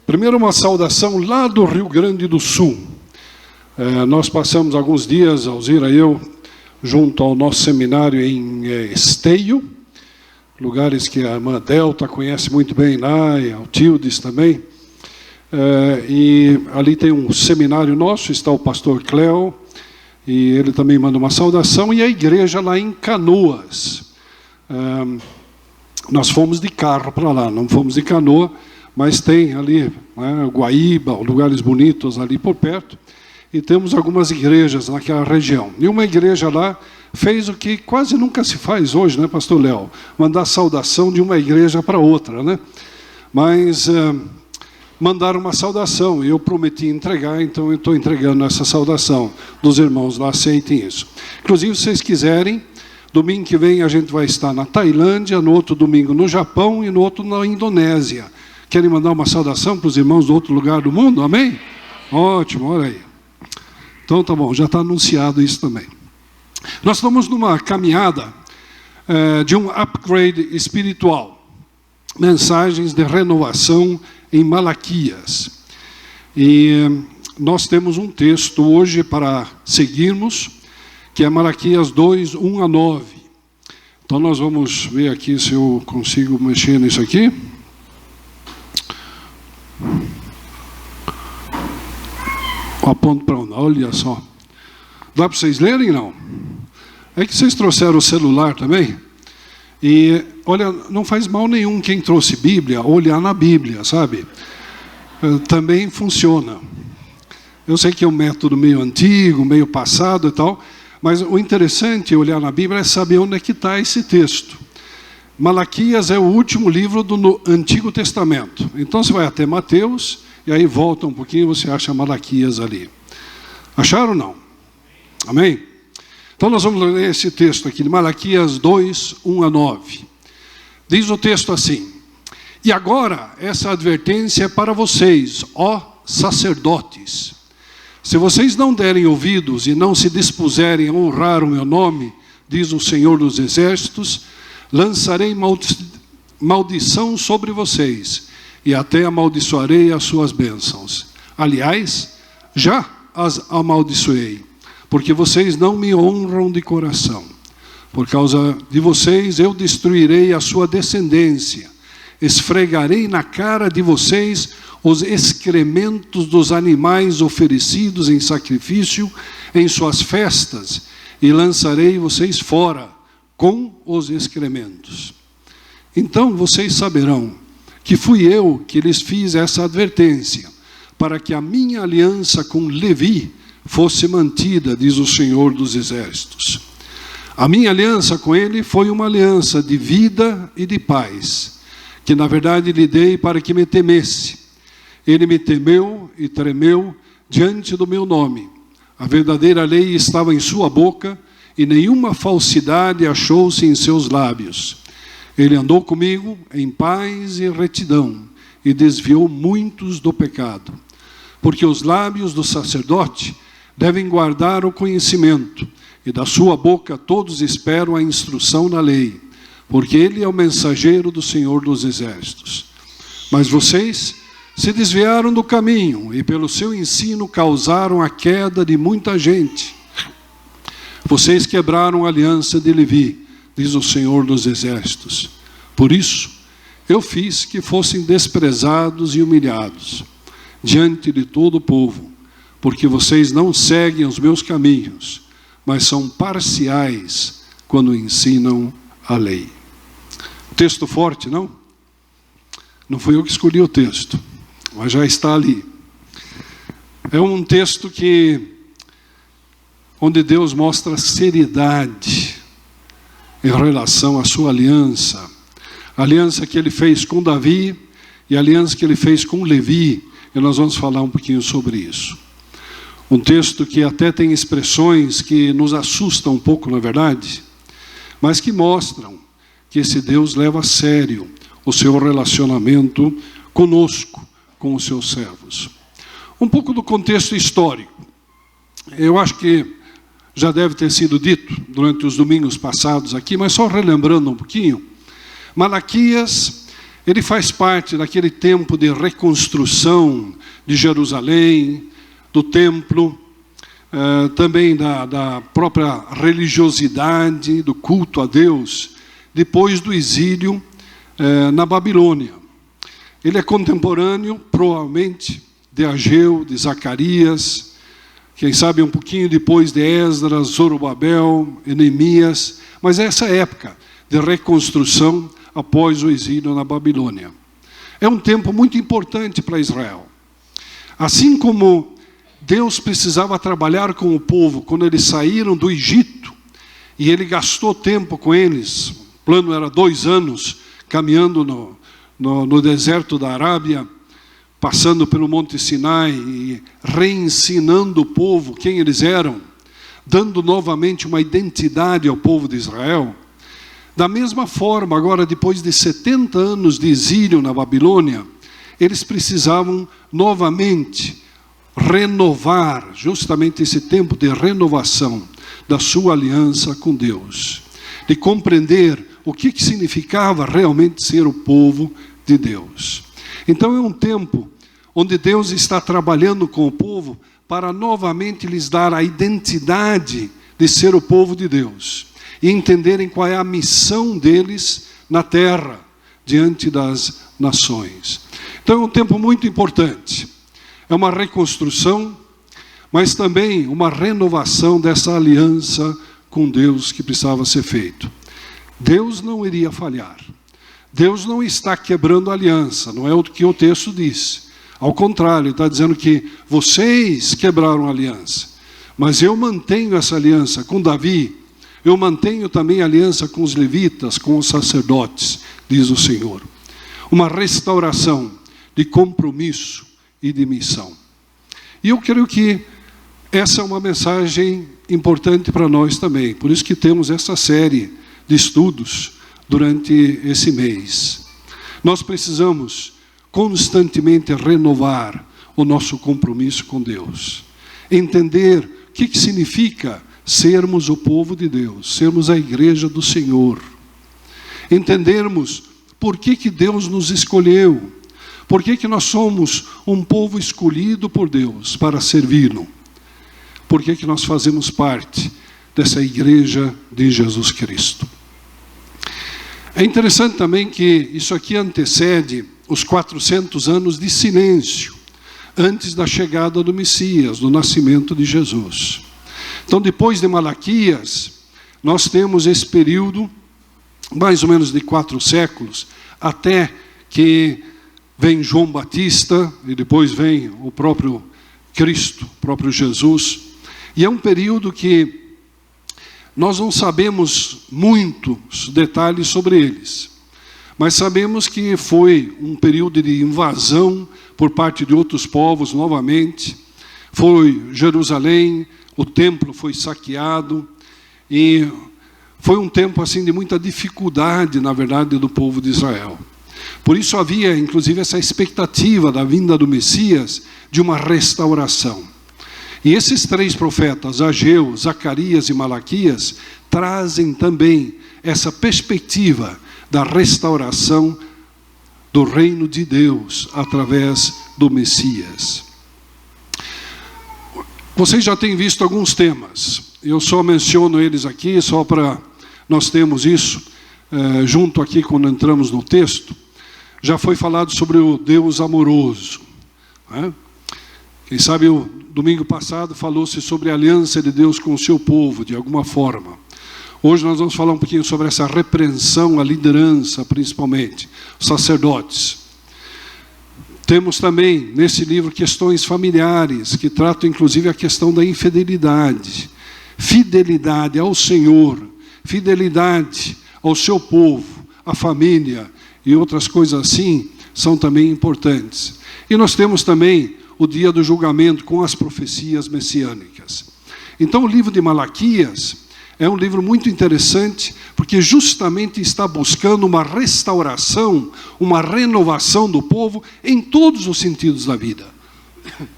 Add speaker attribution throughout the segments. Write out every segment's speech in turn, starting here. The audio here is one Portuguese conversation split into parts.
Speaker 1: Primeiro, uma saudação lá do Rio Grande do Sul. Nós passamos alguns dias, Alzira e eu, junto ao nosso seminário em Esteio, lugares que a irmã Delta conhece muito bem lá, e Altildes também. E ali tem um seminário nosso, está o pastor Cléo, e ele também manda uma saudação, e a igreja lá em Canoas. Nós fomos de carro para lá, não fomos de canoa, mas tem ali, Guaíba, lugares bonitos ali por perto, e temos algumas igrejas naquela região. E uma igreja lá fez o que quase nunca se faz hoje, né, pastor Léo? Mandar saudação de uma igreja para outra, né? Mas mandaram uma saudação, e eu prometi entregar, então eu estou entregando essa saudação dos irmãos lá, aceitem isso. Inclusive, se vocês quiserem, domingo que vem a gente vai estar na Tailândia, no outro domingo no Japão e no outro na Indonésia. Querem mandar uma saudação para os irmãos do outro lugar do mundo? Amém? Ótimo, olha aí. Então tá bom, já está anunciado isso também. Nós estamos numa caminhada de um upgrade espiritual. Mensagens de renovação em Malaquias. E nós temos um texto hoje para seguirmos, que é Malaquias 2, 1 a 9. Então nós vamos ver aqui se eu consigo mexer nisso aqui. Aponto para onde? Olha só. Dá para vocês lerem, não? É que vocês trouxeram o celular também. E, olha, não faz mal nenhum quem trouxe Bíblia, olhar na Bíblia, sabe? Também funciona. Eu sei que é um método meio antigo, meio passado e tal, mas o interessante olhar na Bíblia é saber onde é que está esse texto. Malaquias é o último livro do Antigo Testamento. Então você vai até Mateus, e aí volta um pouquinho e você acha Malaquias ali. Acharam ou não? Amém? Então nós vamos ler esse texto aqui, de Malaquias 2, 1 a 9. Diz o texto assim: E agora essa advertência é para vocês, ó sacerdotes. Se vocês não derem ouvidos e não se dispuserem a honrar o meu nome, diz o Senhor dos Exércitos, lançarei maldição sobre vocês, e até amaldiçoarei as suas bênçãos. Aliás, já as amaldiçoei, porque vocês não me honram de coração. Por causa de vocês, eu destruirei a sua descendência, esfregarei na cara de vocês os excrementos dos animais oferecidos em sacrifício em suas festas, e lançarei vocês fora com os excrementos. Então vocês saberão que fui eu que lhes fiz essa advertência, para que a minha aliança com Levi fosse mantida, diz o Senhor dos Exércitos. A minha aliança com ele foi uma aliança de vida e de paz, que na verdade lhe dei para que me temesse. Ele me temeu e tremeu diante do meu nome. A verdadeira lei estava em sua boca, e nenhuma falsidade achou-se em seus lábios. Ele andou comigo em paz e retidão, e desviou muitos do pecado. Porque os lábios do sacerdote devem guardar o conhecimento, e da sua boca todos esperam a instrução na lei, porque ele é o mensageiro do Senhor dos Exércitos. Mas vocês se desviaram do caminho, e pelo seu ensino causaram a queda de muita gente. Vocês quebraram a aliança de Levi, diz o Senhor dos Exércitos. Por isso, eu fiz que fossem desprezados e humilhados diante de todo o povo, porque vocês não seguem os meus caminhos, mas são parciais quando ensinam a lei. Texto forte, não? Não fui eu que escolhi o texto, mas já está ali. É um texto onde Deus mostra seriedade em relação à sua aliança. A aliança que ele fez com Davi e a aliança que ele fez com Levi. E nós vamos falar um pouquinho sobre isso. Um texto que até tem expressões que nos assustam um pouco, na verdade, mas que mostram que esse Deus leva a sério o seu relacionamento conosco, com os seus servos. Um pouco do contexto histórico. Eu acho que já deve ter sido dito durante os domingos passados aqui, mas só relembrando um pouquinho. Malaquias Ele faz parte daquele tempo de reconstrução de Jerusalém, do templo, também da própria religiosidade, do culto a Deus, depois do exílio na Babilônia. Ele é contemporâneo, provavelmente, de Ageu, de Zacarias, quem sabe um pouquinho depois de Esdras, Zorobabel, Neemias, mas é essa época de reconstrução após o exílio na Babilônia. É um tempo muito importante para Israel. Assim como Deus precisava trabalhar com o povo quando eles saíram do Egito, e ele gastou tempo com eles, o plano era 2 anos, caminhando no deserto da Arábia, passando pelo Monte Sinai e reensinando o povo quem eles eram, dando novamente uma identidade ao povo de Israel. Da mesma forma, agora depois de 70 anos de exílio na Babilônia, eles precisavam novamente renovar, justamente esse tempo de renovação da sua aliança com Deus, de compreender o que significava realmente ser o povo de Deus. Então é um tempo onde Deus está trabalhando com o povo para novamente lhes dar a identidade de ser o povo de Deus e entenderem qual é a missão deles na terra, diante das nações. Então é um tempo muito importante. É uma reconstrução, mas também uma renovação dessa aliança com Deus que precisava ser feito. Deus não iria falhar. Deus não está quebrando a aliança, não é o que o texto diz. Ao contrário, ele está dizendo que vocês quebraram a aliança, mas eu mantenho essa aliança com Davi, eu mantenho também a aliança com os levitas, com os sacerdotes, diz o Senhor. Uma restauração de compromisso e de missão. E eu creio que essa é uma mensagem importante para nós também, por isso que temos essa série de estudos durante esse mês. Nós precisamos constantemente renovar o nosso compromisso com Deus. Entender o que significa sermos o povo de Deus, sermos a igreja do Senhor. Entendermos por que Deus nos escolheu, por que nós somos um povo escolhido por Deus para servi-lo, por que nós fazemos parte dessa igreja de Jesus Cristo. É interessante também que isso aqui antecede os 400 anos de silêncio, antes da chegada do Messias, do nascimento de Jesus. Então, depois de Malaquias, nós temos esse período, mais ou menos de 4 séculos, até que vem João Batista, e depois vem o próprio Cristo, o próprio Jesus. E é um período que nós não sabemos muitos detalhes sobre eles, mas sabemos que foi um período de invasão por parte de outros povos novamente. Foi Jerusalém, o templo foi saqueado, e foi um tempo assim de muita dificuldade, na verdade, do povo de Israel. Por isso havia, inclusive, essa expectativa da vinda do Messias, de uma restauração. E esses 3 profetas, Ageu, Zacarias e Malaquias, trazem também essa perspectiva da restauração do reino de Deus através do Messias. Vocês já têm visto alguns temas. Eu só menciono eles aqui, só para nós termos isso junto aqui quando entramos no texto. Já foi falado sobre o Deus amoroso, né? Quem sabe o domingo passado falou-se sobre a aliança de Deus com o seu povo, de alguma forma. Hoje nós vamos falar um pouquinho sobre essa repreensão à liderança, principalmente, os sacerdotes. Temos também, nesse livro, questões familiares, que tratam inclusive a questão da infidelidade. Fidelidade ao Senhor, fidelidade ao seu povo, à família e outras coisas assim, são também importantes. E nós temos também o dia do julgamento com as profecias messiânicas. Então o livro de Malaquias é um livro muito interessante, porque justamente está buscando uma restauração, uma renovação do povo em todos os sentidos da vida.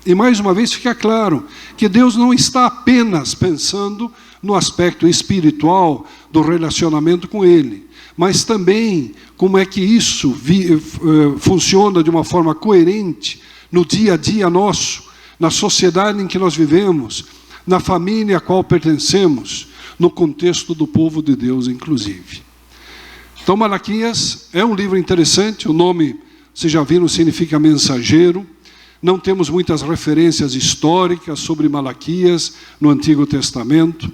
Speaker 1: E mais uma vez fica claro que Deus não está apenas pensando no aspecto espiritual do relacionamento com Ele, mas também como é que isso funciona de uma forma coerente no dia a dia nosso, na sociedade em que nós vivemos, na família a qual pertencemos, no contexto do povo de Deus, inclusive. Então, Malaquias é um livro interessante, o nome, vocês já viram, significa mensageiro. Não temos muitas referências históricas sobre Malaquias no Antigo Testamento,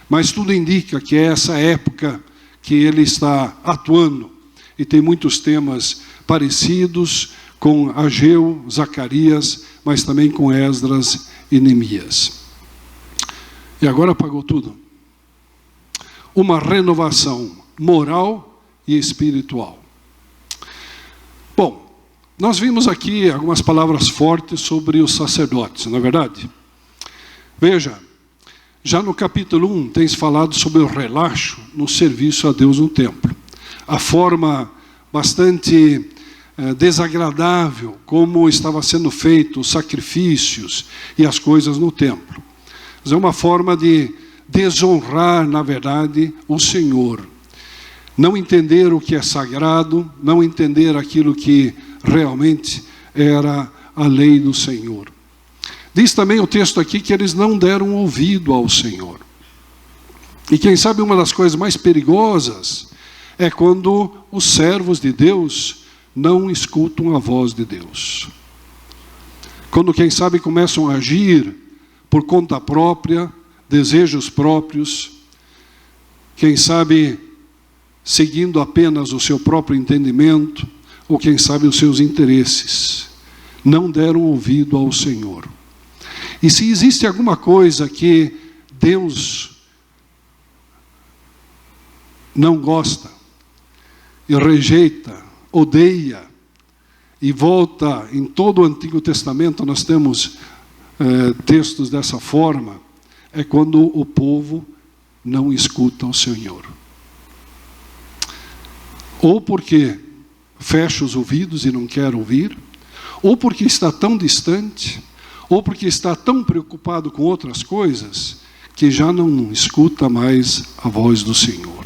Speaker 1: mas tudo indica que é essa época que ele está atuando, e tem muitos temas parecidos com Ageu, Zacarias, mas também com Esdras e Neemias. E agora apagou tudo. Uma renovação moral e espiritual. Bom, nós vimos aqui algumas palavras fortes sobre os sacerdotes, não é verdade? Veja, já no capítulo 1 tem falado sobre o relaxo no serviço a Deus no templo. A forma bastante desagradável como estava sendo feito os sacrifícios e as coisas no templo. Mas é uma forma de desonrar, na verdade, o Senhor. Não entender o que é sagrado, não entender aquilo que realmente era a lei do Senhor. Diz também o texto aqui que eles não deram ouvido ao Senhor. E quem sabe uma das coisas mais perigosas é quando os servos de Deus não escutam a voz de Deus. Quando, quem sabe, começam a agir por conta própria, desejos próprios, quem sabe seguindo apenas o seu próprio entendimento, ou quem sabe os seus interesses, não deram ouvido ao Senhor. E se existe alguma coisa que Deus não gosta, e rejeita, odeia, e volta, em todo o Antigo Testamento nós temos textos dessa forma, é quando o povo não escuta o Senhor. Ou porque fecha os ouvidos e não quer ouvir, ou porque está tão distante, ou porque está tão preocupado com outras coisas, que já não escuta mais a voz do Senhor.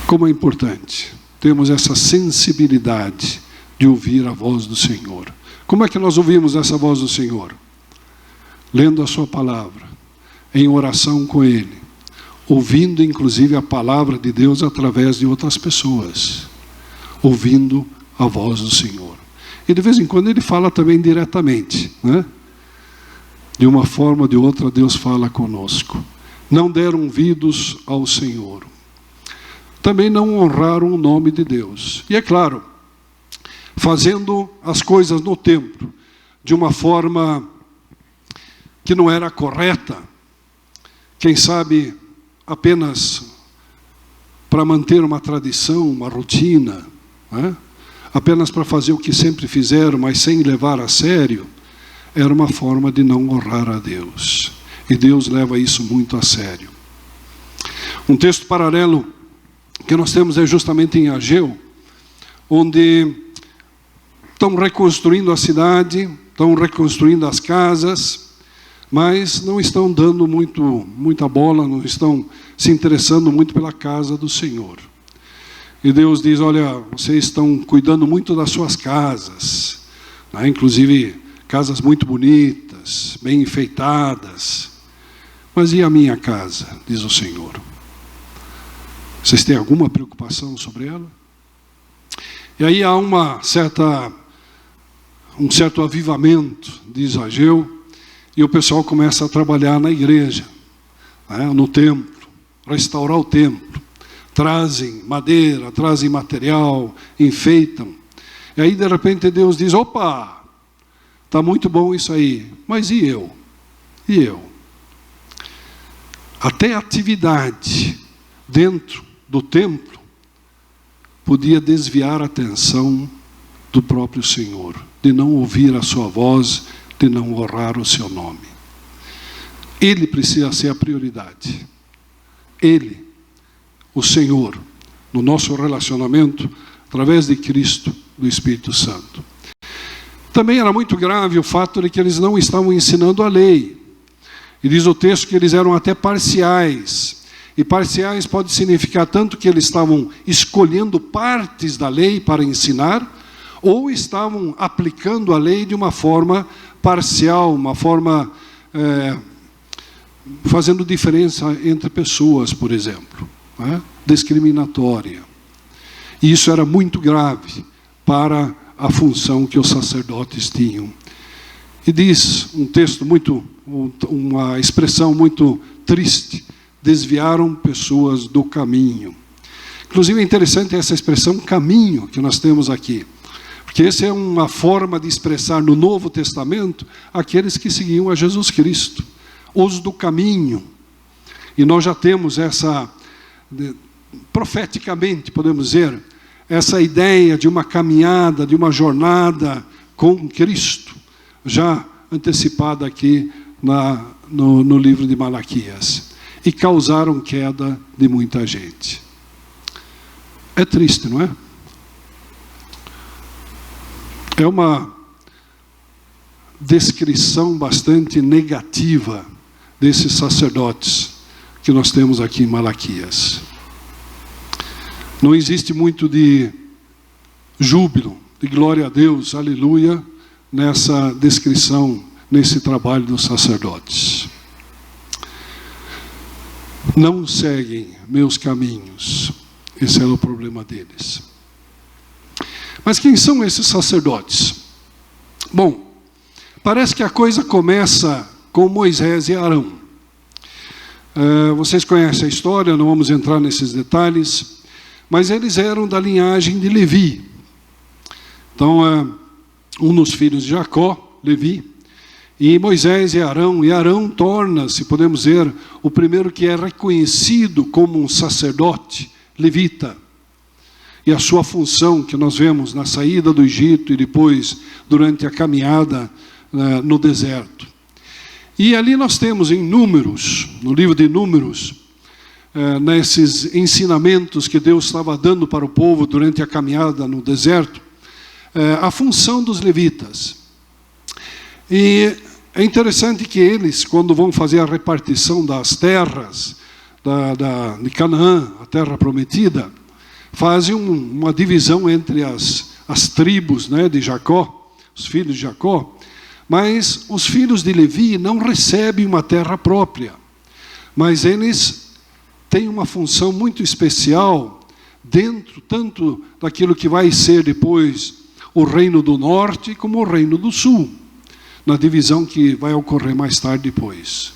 Speaker 1: Como é importante termos essa sensibilidade de ouvir a voz do Senhor. Como é que nós ouvimos essa voz do Senhor? Lendo a sua palavra, em oração com Ele, ouvindo inclusive a palavra de Deus através de outras pessoas, ouvindo a voz do Senhor. E de vez em quando Ele fala também diretamente, né? De uma forma ou de outra Deus fala conosco. Não deram ouvidos ao Senhor. Também não honraram o nome de Deus. E é claro, fazendo as coisas no templo de uma forma que não era correta, quem sabe apenas para manter uma tradição, uma rotina, né? Apenas para fazer o que sempre fizeram, mas sem levar a sério, era uma forma de não honrar a Deus. E Deus leva isso muito a sério. Um texto paralelo que nós temos é justamente em Ageu, onde estão reconstruindo a cidade, estão reconstruindo as casas, mas não estão dando muita bola, não estão se interessando muito pela casa do Senhor. E Deus diz, olha, vocês estão cuidando muito das suas casas, né? Inclusive casas muito bonitas, bem enfeitadas, mas e a minha casa, diz o Senhor? Vocês têm alguma preocupação sobre ela? E aí há um certo avivamento, diz Ageu, e o pessoal começa a trabalhar na igreja, né, no templo, restaurar o templo. Trazem madeira, trazem material, enfeitam. E aí de repente Deus diz, opa, está muito bom isso aí, mas e eu? E eu? Até a atividade dentro do templo podia desviar a atenção do próprio Senhor, de não ouvir a sua voz, de não honrar o seu nome. Ele precisa ser a prioridade. Ele, o Senhor, no nosso relacionamento, através de Cristo, do Espírito Santo. Também era muito grave o fato de que eles não estavam ensinando a lei. E diz o texto que eles eram até parciais. E parciais pode significar tanto que eles estavam escolhendo partes da lei para ensinar, ou estavam aplicando a lei de uma forma parcial, uma forma fazendo diferença entre pessoas, por exemplo, né? Discriminatória. E isso era muito grave para a função que os sacerdotes tinham. E diz um texto uma expressão muito triste: desviaram pessoas do caminho. Inclusive é interessante essa expressão caminho que nós temos aqui, porque essa é uma forma de expressar no Novo Testamento aqueles que seguiam a Jesus Cristo, os do caminho. E nós já temos essa, profeticamente podemos dizer, essa ideia de uma caminhada, de uma jornada com Cristo, já antecipada aqui no livro de Malaquias. E causaram queda de muita gente. É triste, não é? É uma descrição bastante negativa desses sacerdotes que nós temos aqui em Malaquias. Não existe muito de júbilo, de glória a Deus, aleluia, nessa descrição, nesse trabalho dos sacerdotes. Não seguem meus caminhos. Esse era o problema deles. Mas quem são esses sacerdotes? Bom, parece que a coisa começa com Moisés e Arão. Vocês conhecem a história, não vamos entrar nesses detalhes, mas eles eram da linhagem de Levi. Então, um dos filhos de Jacó, Levi, e Moisés e Arão torna-se, podemos dizer, o primeiro que é reconhecido como um sacerdote levita. E a sua função, que nós vemos na saída do Egito e depois durante a caminhada no deserto. E ali nós temos em Números, no livro de Números, nesses ensinamentos que Deus estava dando para o povo durante a caminhada no deserto, a função dos levitas. E é interessante que eles, quando vão fazer a repartição das terras de Canaã, a terra prometida, fazem uma divisão entre as tribos, né, de Jacó, os filhos de Jacó, mas os filhos de Levi não recebem uma terra própria, mas eles têm uma função muito especial dentro tanto daquilo que vai ser depois o reino do norte como o reino do sul, na divisão que vai ocorrer mais tarde depois.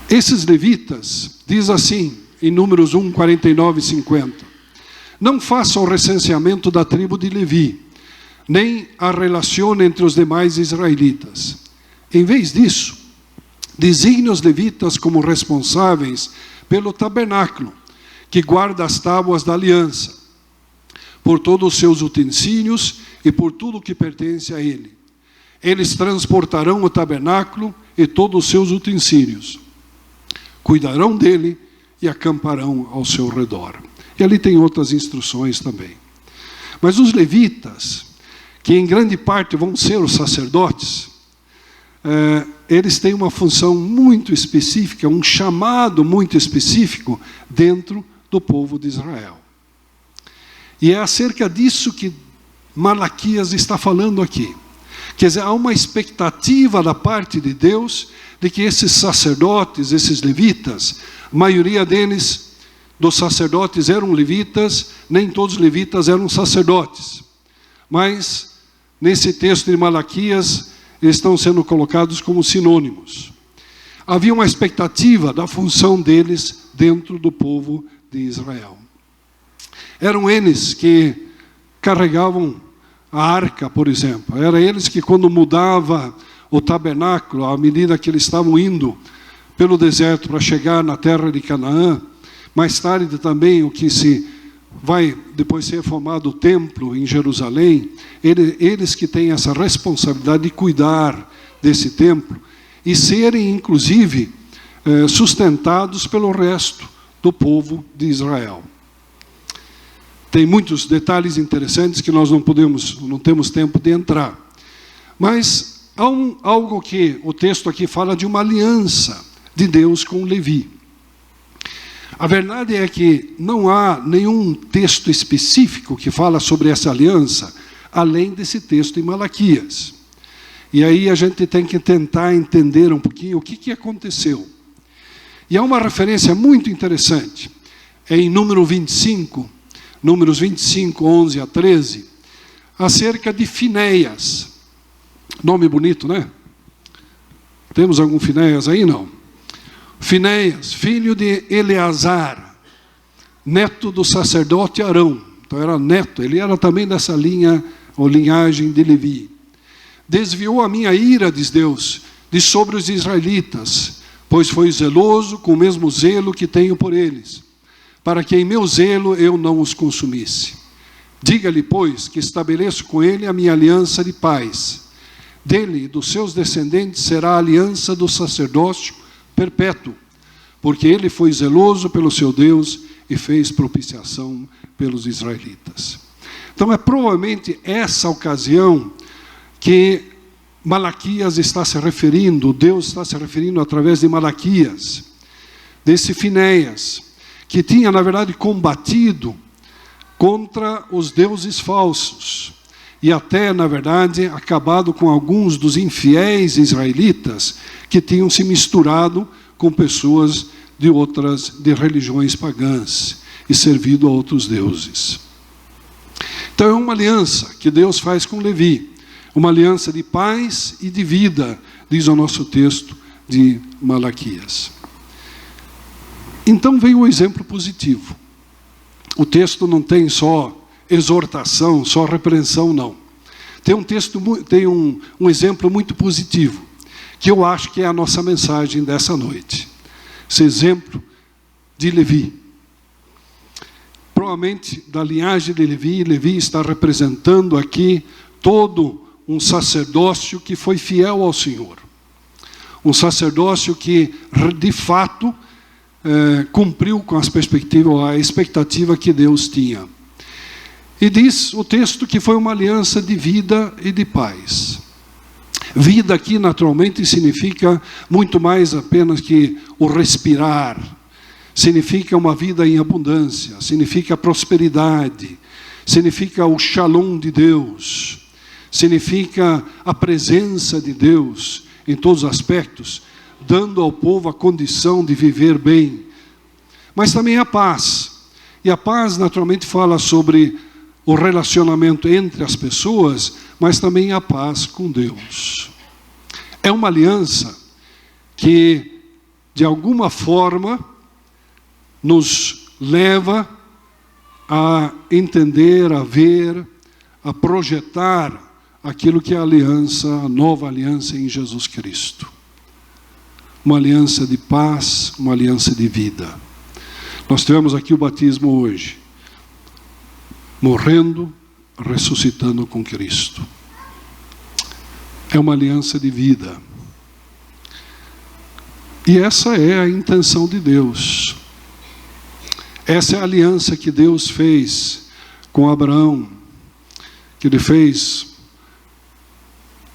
Speaker 1: Esses levitas, diz assim, em Números 1, 49 e 50, não façam o recenseamento da tribo de Levi, nem a relacione entre os demais israelitas. Em vez disso, designe os levitas como responsáveis pelo tabernáculo, que guarda as tábuas da aliança, por todos os seus utensílios e por tudo o que pertence a ele. Eles transportarão o tabernáculo e todos os seus utensílios, cuidarão dele e acamparão ao seu redor. E ali tem outras instruções também. Mas os levitas, que em grande parte vão ser os sacerdotes, eles têm uma função muito específica, um chamado muito específico dentro do povo de Israel. E é acerca disso que Malaquias está falando aqui. Quer dizer, há uma expectativa da parte de Deus de que esses sacerdotes, esses levitas, a maioria deles, dos sacerdotes, eram levitas, nem todos os levitas eram sacerdotes. Mas, nesse texto de Malaquias, eles estão sendo colocados como sinônimos. Havia uma expectativa da função deles dentro do povo de Israel. Eram eles que carregavam a arca, por exemplo. Eram eles que, quando mudava o tabernáculo, à medida que eles estavam indo pelo deserto para chegar na terra de Canaã, mais tarde também o que se vai depois ser reformado o templo em Jerusalém, eles que têm essa responsabilidade de cuidar desse templo e serem, inclusive, sustentados pelo resto do povo de Israel. Tem muitos detalhes interessantes que nós não temos tempo de entrar. Mas Há algo que o texto aqui fala de uma aliança de Deus com Levi. A verdade é que não há nenhum texto específico que fala sobre essa aliança, além desse texto em Malaquias. E aí a gente tem que tentar entender um pouquinho o que aconteceu. E há uma referência muito interessante, em Números 25, 11 a 13, acerca de Finéias. Nome bonito, né? Temos algum Finéias aí? Não. Finéias, filho de Eleazar, neto do sacerdote Arão. Então era neto, ele era também dessa linha ou linhagem de Levi. Desviou a minha ira, diz Deus, de sobre os israelitas, pois foi zeloso com o mesmo zelo que tenho por eles, para que em meu zelo eu não os consumisse. Diga-lhe, pois, que estabeleço com ele a minha aliança de paz. Dele e dos seus descendentes será a aliança do sacerdócio perpétuo, porque ele foi zeloso pelo seu Deus e fez propiciação pelos israelitas. Então é provavelmente essa ocasião que Malaquias está se referindo, Deus está se referindo através de Malaquias, desse Finéias, que tinha, na verdade, combatido contra os deuses falsos, e até, na verdade, acabado com alguns dos infiéis israelitas que tinham se misturado com pessoas de religiões pagãs e servido a outros deuses. Então é uma aliança que Deus faz com Levi, uma aliança de paz e de vida, diz o nosso texto de Malaquias. Então veio o exemplo positivo. O texto não tem só exortação, só repreensão, não. Tem um exemplo muito positivo, que eu acho que é a nossa mensagem dessa noite. Esse exemplo de Levi. Provavelmente da linhagem de Levi, Levi está representando aqui todo um sacerdócio que foi fiel ao Senhor. Um sacerdócio que, de fato, cumpriu com a expectativa que Deus tinha. E diz o texto que foi uma aliança de vida e de paz. Vida aqui, naturalmente, significa muito mais apenas que o respirar. Significa uma vida em abundância, significa prosperidade, significa o shalom de Deus, significa a presença de Deus em todos os aspectos, dando ao povo a condição de viver bem. Mas também a paz. E a paz, naturalmente, fala sobre o relacionamento entre as pessoas, mas também a paz com Deus. É uma aliança que, de alguma forma, nos leva a entender, a ver, a projetar aquilo que é a aliança, a nova aliança em Jesus Cristo. Uma aliança de paz, uma aliança de vida. Nós tivemos aqui o batismo hoje. Morrendo, ressuscitando com Cristo. É uma aliança de vida. E essa é a intenção de Deus. Essa é a aliança que Deus fez com Abraão, que ele fez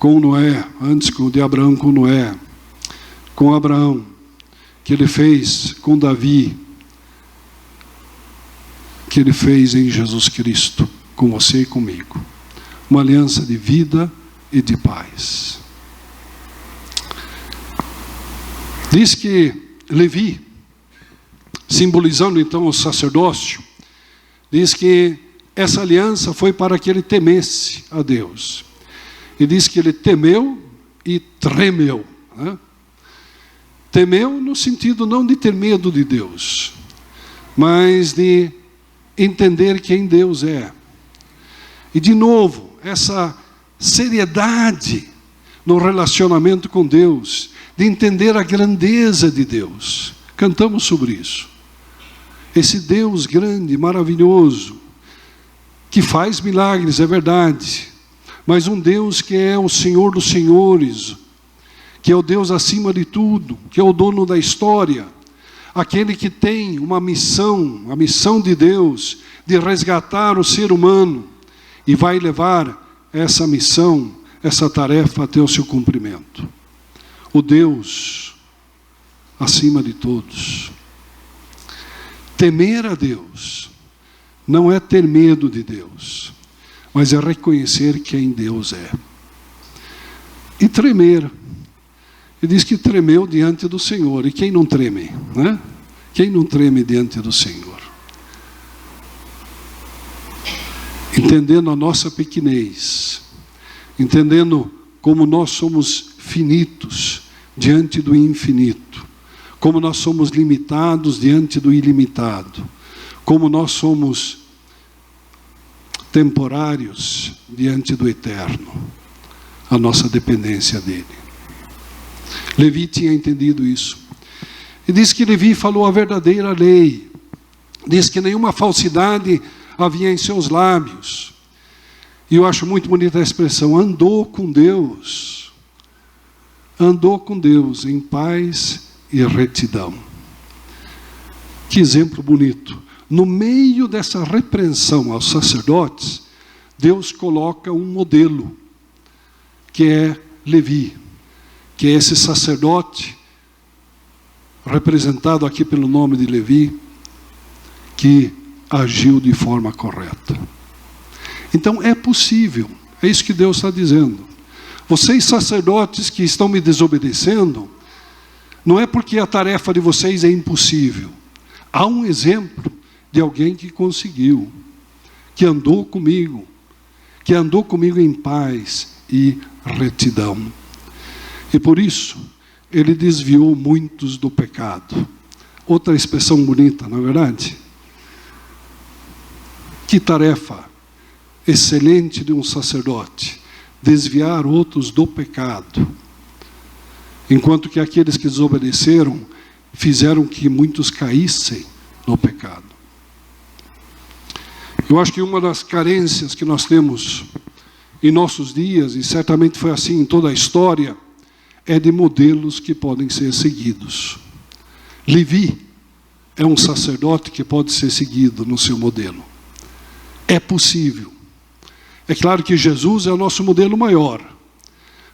Speaker 1: com Noé, antes de Abraão com Noé, com Abraão, que ele fez com Davi, que ele fez em Jesus Cristo, com você e comigo. Uma aliança de vida e de paz. Diz que Levi, simbolizando então o sacerdócio, diz que essa aliança foi para que ele temesse a Deus. E diz que ele temeu e tremeu. Né? Temeu no sentido não de ter medo de Deus, mas de entender quem Deus é. E de novo, essa seriedade no relacionamento com Deus, de entender a grandeza de Deus. Cantamos sobre isso. Esse Deus grande, maravilhoso, que faz milagres, é verdade, mas um Deus que é o Senhor dos senhores, que é o Deus acima de tudo, que é o dono da história, aquele que tem uma missão, a missão de Deus, de resgatar o ser humano, e vai levar essa missão, essa tarefa até o seu cumprimento. O Deus acima de todos. Temer a Deus não é ter medo de Deus, mas é reconhecer quem Deus é. E tremer. Ele diz que tremeu diante do Senhor. E quem não treme, né? Quem não treme diante do Senhor? Entendendo a nossa pequenez, entendendo como nós somos finitos diante do infinito, como nós somos limitados diante do ilimitado, como nós somos temporários diante do eterno, a nossa dependência dele. Levi tinha entendido isso. E diz que Levi falou a verdadeira lei. Diz que nenhuma falsidade havia em seus lábios. E eu acho muito bonita a expressão, andou com Deus. Andou com Deus em paz e retidão. Que exemplo bonito. No meio dessa repreensão aos sacerdotes, Deus coloca um modelo, que é Levi, que é esse sacerdote, representado aqui pelo nome de Levi, que agiu de forma correta. Então é possível, é isso que Deus está dizendo. Vocês sacerdotes que estão me desobedecendo, não é porque a tarefa de vocês é impossível. Há um exemplo de alguém que conseguiu, que andou comigo em paz e retidão. E por isso, ele desviou muitos do pecado. Outra expressão bonita, não é verdade? Que tarefa excelente de um sacerdote, desviar outros do pecado. Enquanto que aqueles que desobedeceram, fizeram que muitos caíssem no pecado. Eu acho que uma das carências que nós temos em nossos dias, e certamente foi assim em toda a história, é de modelos que podem ser seguidos. Levi é um sacerdote que pode ser seguido no seu modelo. É possível. É claro que Jesus é o nosso modelo maior,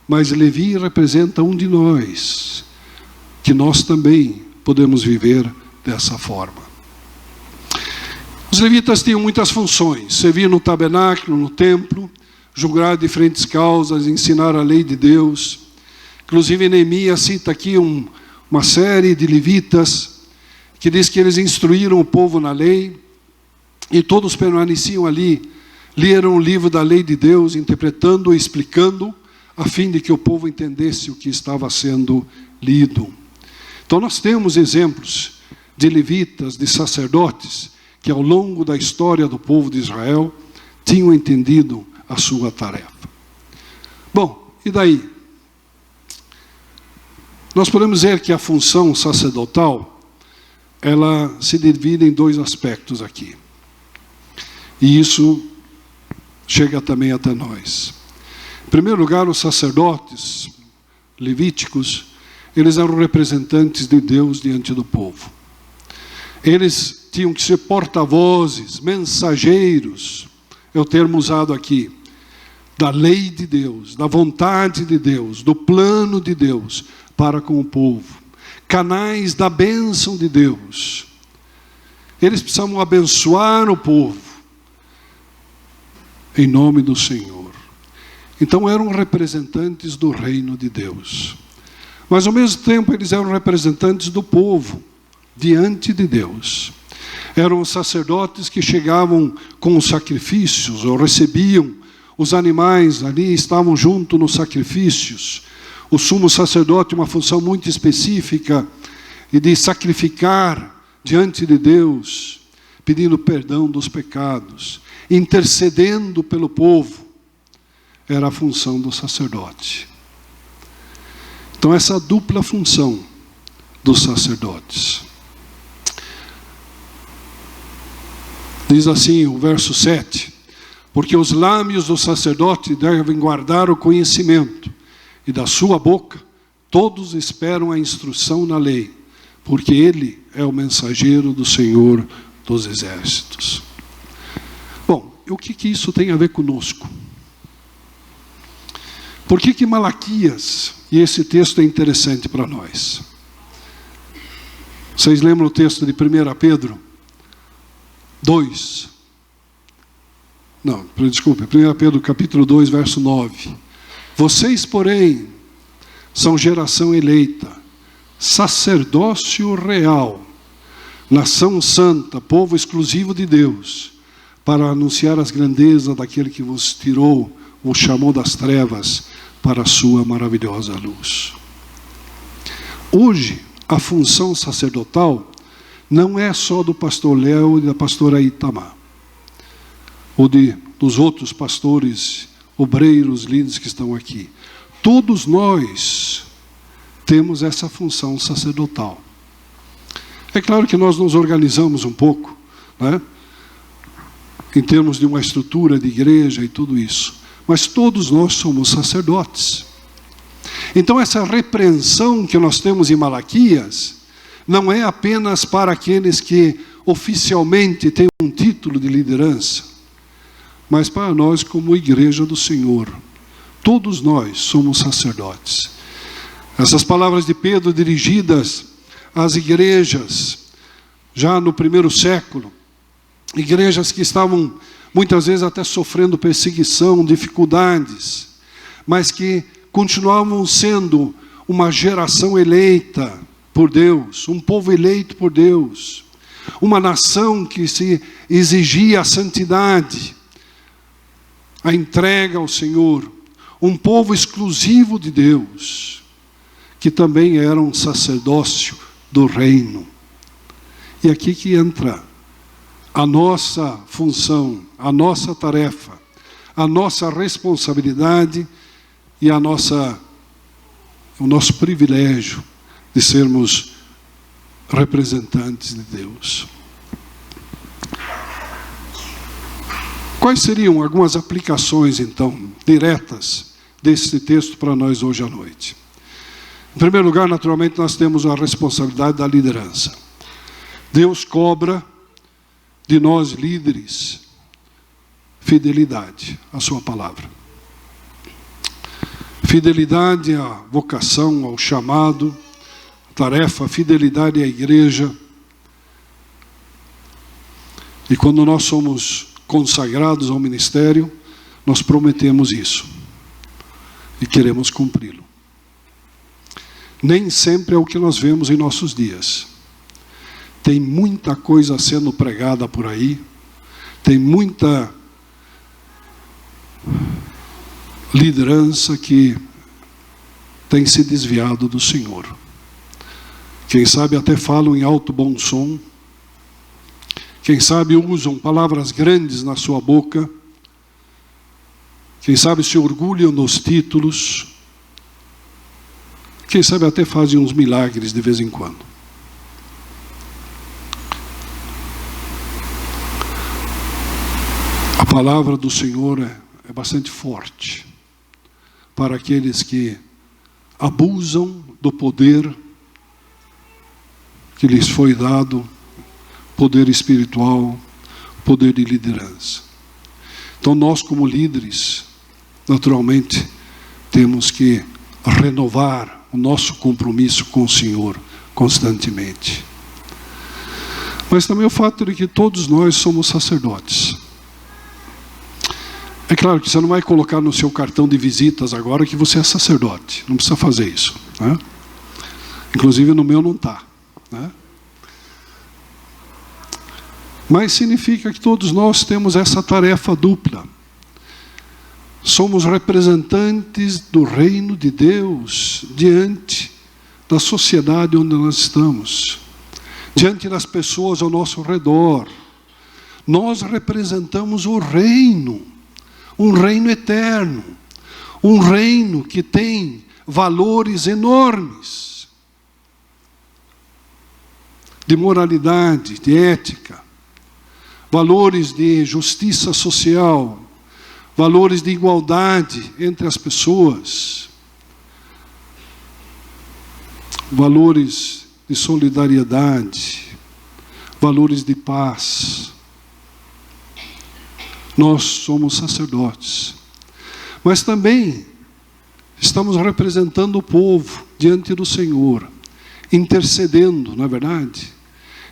Speaker 1: mas Levi representa um de nós, que nós também podemos viver dessa forma. Os levitas tinham muitas funções: servir no tabernáculo, no templo, julgar diferentes causas, ensinar a lei de Deus. Inclusive Neemias cita aqui uma série de levitas que diz que eles instruíram o povo na lei, e todos permaneciam ali, leram o livro da lei de Deus, interpretando e explicando, a fim de que o povo entendesse o que estava sendo lido. Então nós temos exemplos de levitas, de sacerdotes, que ao longo da história do povo de Israel tinham entendido a sua tarefa. Bom, e daí? Nós podemos dizer que a função sacerdotal, ela se divide em dois aspectos aqui. E isso chega também até nós. Em primeiro lugar, os sacerdotes levíticos, eles eram representantes de Deus diante do povo. Eles tinham que ser porta-vozes, mensageiros, é o termo usado aqui, da lei de Deus, da vontade de Deus, do plano de Deus para com o povo. Canais da bênção de Deus. Eles precisavam abençoar o povo em nome do Senhor. Então eram representantes do reino de Deus. Mas ao mesmo tempo eles eram representantes do povo diante de Deus. Eram os sacerdotes que chegavam com os sacrifícios, ou recebiam os animais ali, estavam junto nos sacrifícios. O sumo sacerdote, uma função muito específica, e de sacrificar diante de Deus, pedindo perdão dos pecados, intercedendo pelo povo, era a função do sacerdote. Então essa dupla função dos sacerdotes. Diz assim o verso 7, porque os lábios do sacerdote devem guardar o conhecimento, e da sua boca todos esperam a instrução na lei, porque ele é o mensageiro do Senhor dos exércitos. Bom, o que isso tem a ver conosco? Por que Malaquias, e esse texto é interessante para nós? Vocês lembram o texto de 1 Pedro 2? Não, desculpe, 1 Pedro capítulo 2, verso 9. Vocês, porém, são geração eleita, sacerdócio real, nação santa, povo exclusivo de Deus, para anunciar as grandezas daquele que vos tirou, vos chamou das trevas para a sua maravilhosa luz. Hoje, a função sacerdotal não é só do pastor Léo e da pastora Itamar, ou dos outros pastores, obreiros, líderes que estão aqui. Todos nós temos essa função sacerdotal. É claro que nós nos organizamos um pouco, né, em termos de uma estrutura de igreja e tudo isso, mas todos nós somos sacerdotes. Então essa repreensão que nós temos em Malaquias não é apenas para aqueles que oficialmente têm um título de liderança, mas para nós como igreja do Senhor. Todos nós somos sacerdotes. Essas palavras de Pedro dirigidas às igrejas, já no primeiro século, igrejas que estavam muitas vezes até sofrendo perseguição, dificuldades, mas que continuavam sendo uma geração eleita por Deus, um povo eleito por Deus, uma nação que se exigia a santidade, a entrega ao Senhor, um povo exclusivo de Deus, que também era um sacerdócio do reino. E aqui que entra a nossa função, a nossa tarefa, a nossa responsabilidade e o nosso privilégio de sermos representantes de Deus. Quais seriam algumas aplicações, então, diretas desse texto para nós hoje à noite? Em primeiro lugar, naturalmente, nós temos a responsabilidade da liderança. Deus cobra de nós líderes fidelidade à sua palavra. Fidelidade à vocação, ao chamado, tarefa, fidelidade à igreja. E quando nós somos consagrados ao ministério, nós prometemos isso e queremos cumpri-lo. Nem sempre é o que nós vemos em nossos dias. Tem muita coisa sendo pregada por aí, tem muita liderança que tem se desviado do Senhor. Quem sabe até falam em alto bom som, quem sabe usam palavras grandes na sua boca, quem sabe se orgulham dos títulos, quem sabe até fazem uns milagres de vez em quando. A palavra do Senhor é bastante forte para aqueles que abusam do poder que lhes foi dado, poder espiritual, poder de liderança. Então nós, como líderes, naturalmente, temos que renovar o nosso compromisso com o Senhor constantemente. Mas também o fato de que todos nós somos sacerdotes. É claro que você não vai colocar no seu cartão de visitas agora que você é sacerdote. Não precisa fazer isso, né? Inclusive no meu não está, né? Mas significa que todos nós temos essa tarefa dupla. Somos representantes do reino de Deus diante da sociedade onde nós estamos, diante das pessoas ao nosso redor. Nós representamos o reino, um reino eterno, um reino que tem valores enormes de moralidade, de ética, valores de justiça social, valores de igualdade entre as pessoas, valores de solidariedade, valores de paz. Nós somos sacerdotes. Mas também Estamos representando o povo diante do Senhor, intercedendo, não é verdade?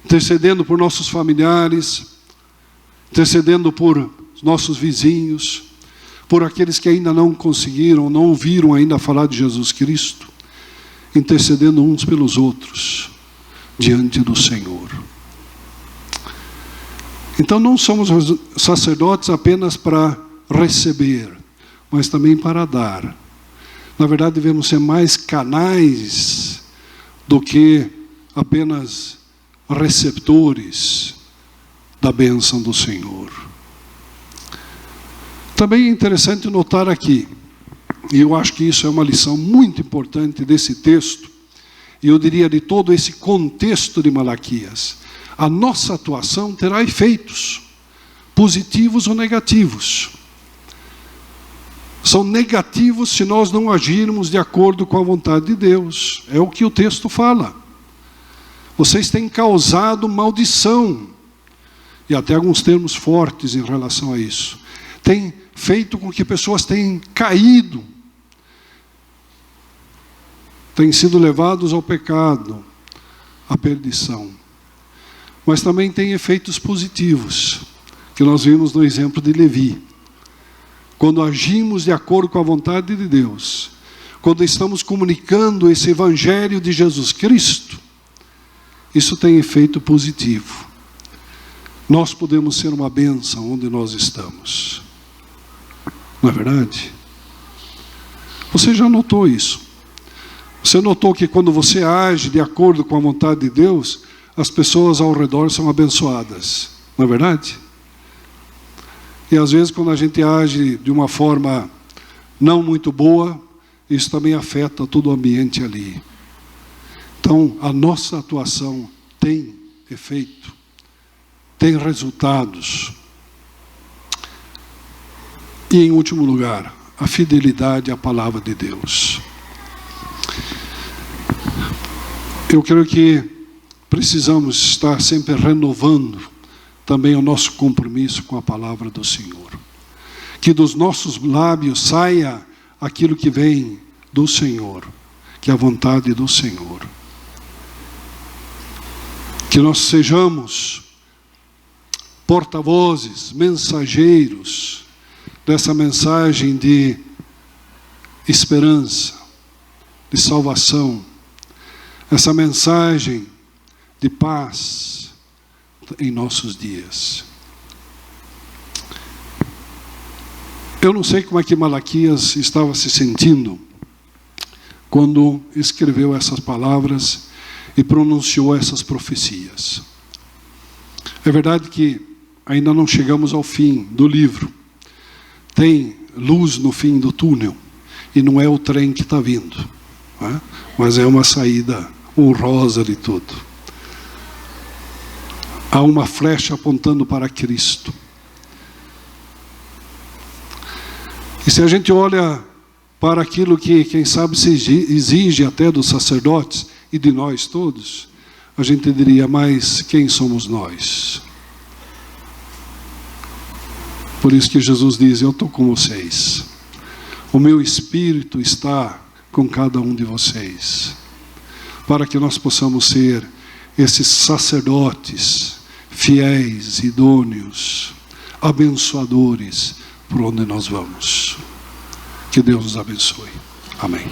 Speaker 1: Intercedendo por nossos familiares, intercedendo por nossos vizinhos, por aqueles que ainda não conseguiram, não ouviram ainda falar de Jesus Cristo, intercedendo uns pelos outros, diante do Senhor. Então não somos sacerdotes apenas para receber, mas também para dar. Na verdade, devemos ser mais canais do que apenas receptores da bênção do Senhor. Também é interessante notar aqui, e eu acho que isso é uma lição muito importante desse texto, e eu diria de todo esse contexto de Malaquias: a nossa atuação terá efeitos, positivos ou negativos. São negativos se nós não agirmos de acordo com a vontade de Deus. É o que o texto fala. Vocês têm causado maldição. E até alguns termos fortes em relação a isso. Tem feito com que pessoas tenham caído. Têm sido levados ao pecado, à perdição. Mas também tem efeitos positivos, que nós vimos no exemplo de Levi. Quando agimos de acordo com a vontade de Deus, quando estamos comunicando esse Evangelho de Jesus Cristo, isso tem efeito positivo. Nós podemos ser uma bênção onde nós estamos. Não é verdade? Você já notou isso? Você notou que quando você age de acordo com a vontade de Deus, as pessoas ao redor são abençoadas. Não é verdade? E às vezes quando a gente age de uma forma não muito boa, isso também afeta todo o ambiente ali. Então, a nossa atuação tem efeito, tem resultados. E em último lugar, a fidelidade à palavra de Deus. Eu creio que precisamos estar sempre renovando também o nosso compromisso com a palavra do Senhor. Que dos nossos lábios saia aquilo que vem do Senhor, que é a vontade do Senhor. Que nós sejamos porta-vozes, mensageiros dessa mensagem de esperança, de salvação, essa mensagem de paz em nossos dias. Eu não sei como é que Malaquias estava se sentindo quando escreveu essas palavras e pronunciou essas profecias. É verdade que ainda não chegamos ao fim do livro. Tem luz no fim do túnel, e não é o trem que está vindo, não é? Mas é uma saída honrosa de tudo. Há uma flecha apontando para Cristo. E se a gente olha para aquilo que, quem sabe, se exige até dos sacerdotes e de nós todos, a gente diria: mas quem somos nós? Por isso que Jesus diz: eu estou com vocês. O meu Espírito está com cada um de vocês. Para que nós possamos ser esses sacerdotes fiéis, idôneos, abençoadores por onde nós vamos. Que Deus nos abençoe. Amém.